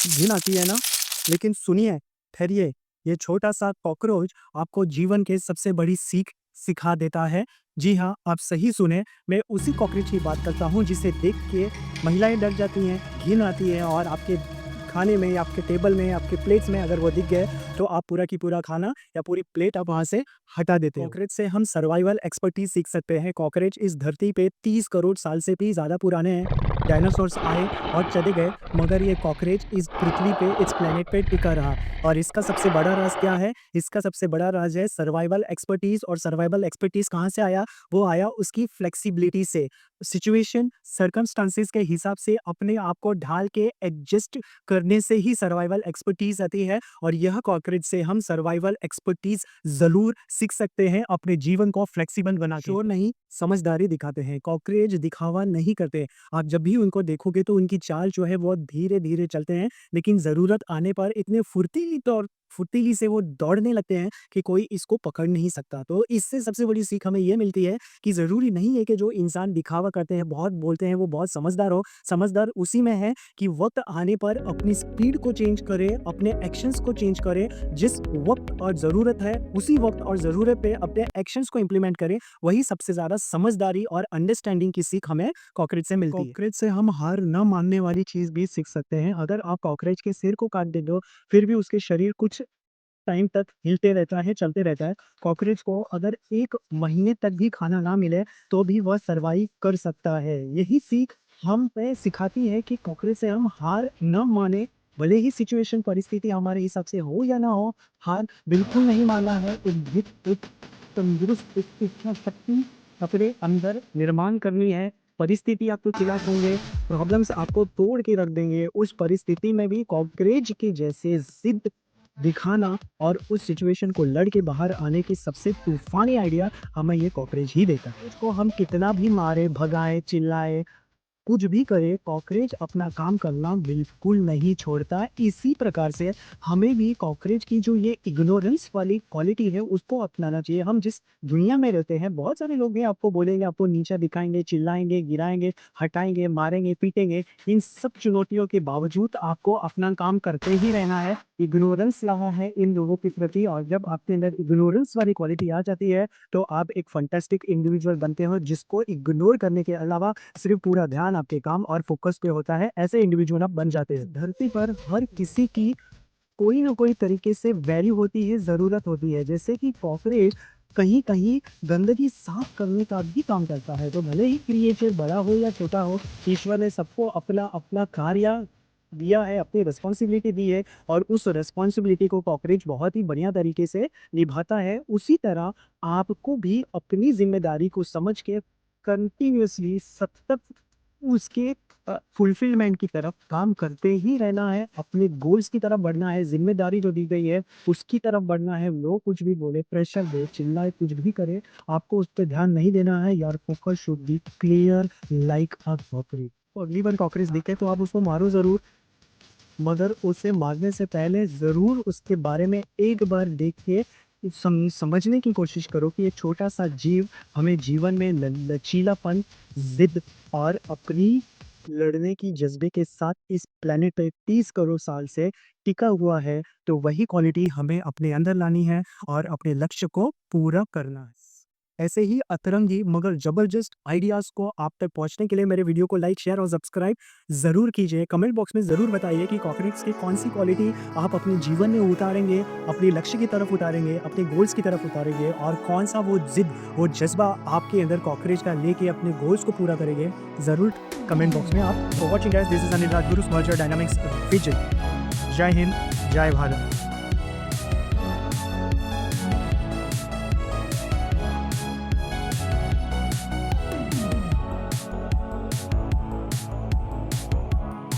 घिन आती है ना? लेकिन सुनिए, ठहरिए, ये छोटा-सा कॉकरोच आपको जीवन के सबसे बड़ी सीख सिखा देता है। जी हाँ, आप सही सुने, मैं उसी कॉकरोच की बात करता हूँ जिसे देख के महिलाएँ डर जाती हैं, घिन आती है और आपके खाने में, आपके टेबल में, आपके प्लेट्स में अगर वो दिख गए, तो आप पूरा की पूरा खाना या पूरी प्लेट आप वहाँ से हटा देते हो। कॉकरोच से हम सर्वाइवल एक्सपर्टीज़ सीख सकते हैं। कॉकरोच इस धरती पे 30 करोड़ साल से भी ज़्यादा पुराने हैं। डायनासोर्स आए और चले गए, मगर ये कॉकरोच इस पृथ्वी पे, इस प्लेनेट पे टिका रहा। और इसका सबसे बड़ा राज क्या है? इसका सबसे बड़ा राज है सर्वाइवल एक्सपर्टीज़। और सर्वाइवल एक्सपर्टीज़ कहाँ से आया? वो आया उसकी फ्लेक्सिबिलिटी से। सिचुएशन, सर्कमस्टांसेस के हिसाब से अपने आप को ढाल के एडजस्ट करने से ही सर्वाइवल एक्सपर्टीज़ आती है। और यह कॉकरोच से हम सर्वाइवल एक्सपर्टीज़ ज़रूर सीख सकते हैं अपने जीवन को फ्लेक्सिबल बना के। शोर नहीं, समझदारी दिखाते हैं। कॉकरोच दिखावा नहीं करते। आप जब भी उनको देखोगे तो उनकी चाल जो है बहुत धीरे-धीरे चलते हैं, लेकिन ज़रूरत आने पर इतने फुर्तीली से वो दौड़ने लगते हैं कि कोई इसको पकड़ नहीं सकता। तो इससे सबसे बड़ी सीख हमें ये मिलती है कि ज़रूरी नहीं है कि जो इंसान दिखावा करते हैं, बहुत बोलते हैं, वो बहुत समझदार हो। समझदार उसी में है कि वक़्त आने पर अपनी स्पीड को चेंज करे, अपने एक्शंस को चेंज करे। जिस वक़्त और ज़रूरत है, उसी वक़्त और ज़रूरत पे अपने एक्शंस को इम्प्लीमेंट करे। वही सबसे ज़्यादा समझदारी और अंडरस्टैंडिंग की सीख हमें कॉकरोच से मिलती है। कॉकरोच से हम हार न मानने वाली चीज़ भी सीख सकते हैं। अगर आप कॉकरोच के सिर को काट देते हो, फिर भी उसके शरीर कुछ टाइम तक हिलते रहता है, चलते रहता है। कॉकरोच को अगर 1 महीने तक भी खाना ना मिले, तो भी वह सर्वाइव कर सकता है। यही सीख हमें सिखाती है कि कॉकरोच से हम हार न माने, भले ही सिचुएशन परिस्थिति हमारे हिसाब से हो या ना हो, हार बिल्कुल नहीं मानना है। एक तंदुरुस्त इच्छा शक्ति अपने अंदर निर्माण करनी है। परिस्थिति आपके खिलाफ होंगे, प्रॉब्लम्स आपको तोड़ के रख देंगे। उस परिस्थिति में भी कॉकरोच के जैसे ज़िद दिखाना और उस सिचुएशन को लड़ के बाहर आने की सबसे तूफ़ानी आइडिया हमें ये कॉकरोच ही देता है। इसको हम कितना भी मारे, भगाएँ, चिल्लाएँ, कुछ भी करे, कॉकरोच अपना काम करना बिल्कुल नहीं छोड़ता। इसी प्रकार से हमें भी कॉकरोच की जो ये इग्नोरेंस वाली क्वालिटी है, उसको अपनाना चाहिए। हम जिस दुनिया में रहते हैं, बहुत सारे लोग हैं आपको बोलेंगे, आपको नीचा दिखाएँगे, चिल्लाएँगे, गिराएँगे, हटाएँगे, मारेंगे, पीटेंगे। इन सब चुनौतियों के बावजूद आपको अपना काम करते ही रहना है। इग्नोरेंस रहा है इन लोगों के प्रति, और जब आपके अंदर इग्नोरेंस वाली क्वालिटी आ जाती है, तो आप एक फैंटास्टिक इंडिविजुअल बनते हो, जिसको इग्नोर करने के अलावा सिर्फ पूरा ध्यान आपके काम और फोकस पे होता है। ऐसे इंडिविजुअल आप बन जाते हैं। धरती पर हर किसी की कोई ना कोई तरीके से वैल्यू होती है, ज़रूरत होती है। जैसे कि कॉकरोच कहीं-कहीं गंदगी साफ करने का भी काम करता है। तो भले ही क्रिएचर बड़ा हो या छोटा हो, ईश्वर ने सबको अपना-अपना कार्य दिया है, अपनी रिस्पॉन्सिबिलिटी दी है, और उस रिस्पॉन्सिबिलिटी को कॉकरोच बहुत ही बढ़िया तरीके से निभाता है। उसी तरह आपको भी अपनी ज़िम्मेदारी को समझ के कंटिन्यूअसली सतत उसके फुलफिलमेंट की तरफ काम करते ही रहना है, अपने गोल्स की तरफ बढ़ना है, ज़िम्मेदारी जो दी गई है उसकी तरफ बढ़ना है। लोग कुछ भी बोले, प्रेशर दे, चिल्लाए, कुछ भी करे, आपको उस पे ध्यान नहीं देना है। Your focus should be clear like a cockroach. तो अगली बार कॉकरोच दिखे तो आप उसको मारो ज़रूर, मगर उसे मारने से पहले ज़रूर उसके बारे में एक बार देख के समझने की कोशिश करो कि एक छोटा-सा जीव हमें जीवन में लचीलापन, ज़िद और अपनी लड़ने की जज़्बे के साथ इस प्लैनेट पे 30 करोड़ साल से टिका हुआ है। तो वही क्वालिटी हमें अपने अंदर लानी है और अपने लक्ष्य को पूरा करना है। ऐसे ही अतरंगी मगर ज़बरदस्त आइडियाज़ को आप तक पहुँचने के लिए मेरे वीडियो को लाइक, शेयर और सब्सक्राइब ज़रूर कीजिए। कमेंट बॉक्स में ज़रूर बताइए कि कॉकरोच की कौन-सी क्वालिटी आप अपने जीवन में उतारेंगे, अपने लक्ष्य की तरफ उतारेंगे, अपने गोल्स की तरफ उतारेंगे, और कौन-सा वो ज़िद, वो जज़्बा आपके अंदर कॉकरोच का लेके अपने गोल्स को पूरा करेंगे। ज़रूर कमेंट बॉक्स में आप। For watching guys, this is Anil Rajguru, Smerger Dynamics Vision. जय हिंद, जय भारत।